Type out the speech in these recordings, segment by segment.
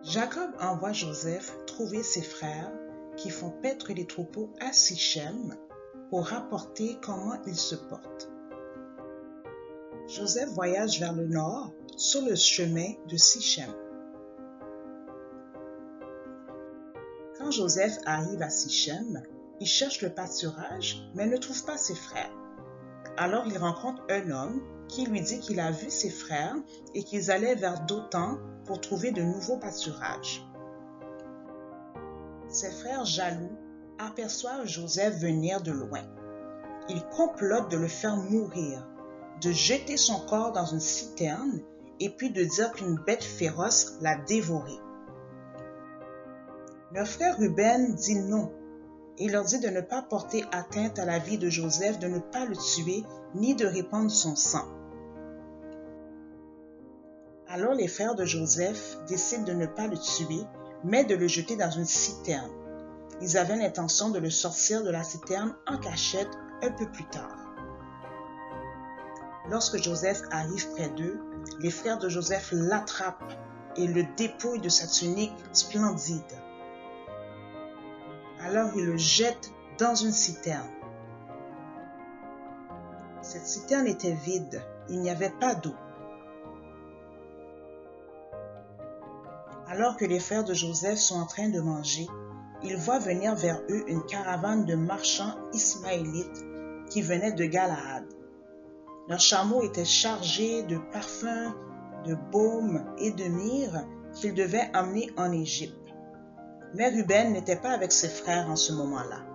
Jacob envoie Joseph trouver ses frères qui font paître les troupeaux à Sichem pour rapporter comment ils se portent. Joseph voyage vers le nord sur le chemin de Sichem. Quand Joseph arrive à Sichem, il cherche le pâturage mais ne trouve pas ses frères. Alors il rencontre un homme qui lui dit qu'il a vu ses frères et qu'ils allaient vers Dothan pour trouver de nouveaux pâturages. Ses frères jaloux aperçoivent Joseph venir de loin. Ils complotent de le faire mourir, de jeter son corps dans une citerne et puis de dire qu'une bête féroce l'a dévoré. Leur frère Ruben dit non et leur dit de ne pas porter atteinte à la vie de Joseph, de ne pas le tuer ni de répandre son sang. Alors les frères de Joseph décident de ne pas le tuer, mais de le jeter dans une citerne. Ils avaient l'intention de le sortir de la citerne en cachette un peu plus tard. Lorsque Joseph arrive près d'eux, les frères de Joseph l'attrapent et le dépouillent de sa tunique splendide. Alors ils le jettent dans une citerne. Cette citerne était vide, il n'y avait pas d'eau. Alors que les frères de Joseph sont en train de manger, ils voient venir vers eux une caravane de marchands ismaélites qui venaient de Galaad. Leurs chameaux étaient chargés de parfums, de baumes et de myrrhe qu'ils devaient emmener en Égypte. Mais Ruben n'était pas avec ses frères en ce moment-là.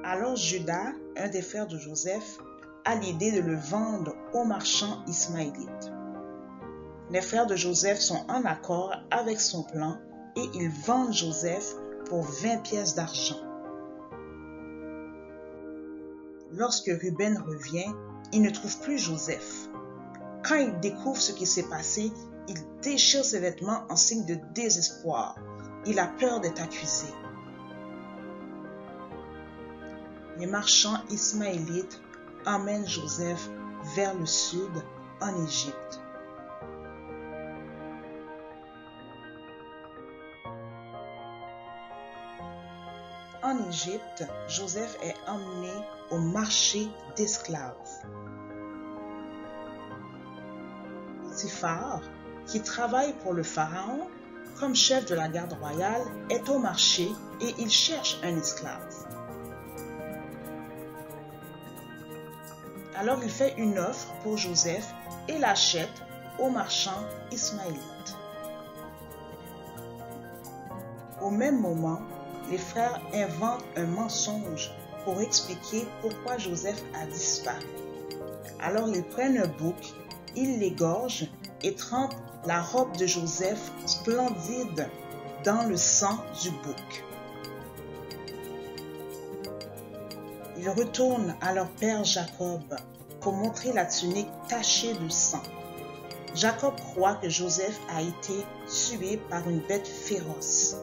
Alors Juda, un des frères de Joseph, a l'idée de le vendre aux marchands ismaélites. Les frères de Joseph sont en accord avec son plan et ils vendent Joseph pour 20 pièces d'argent. Lorsque Ruben revient, il ne trouve plus Joseph. Quand il découvre ce qui s'est passé, il déchire ses vêtements en signe de désespoir. Il a peur d'être accusé. Les marchands ismaélites emmènent Joseph vers le sud, en Égypte. En Égypte, Joseph est emmené au marché d'esclaves. Potiphar, qui travaille pour le pharaon comme chef de la garde royale, est au marché et il cherche un esclave. Alors il fait une offre pour Joseph et l'achète aux marchands ismaélites. Au même moment, les frères inventent un mensonge pour expliquer pourquoi Joseph a disparu. Alors ils prennent un bouc, ils l'égorgent et trempent la robe de Joseph splendide dans le sang du bouc. Ils retournent à leur père Jacob pour montrer la tunique tachée de sang. Jacob croit que Joseph a été tué par une bête féroce.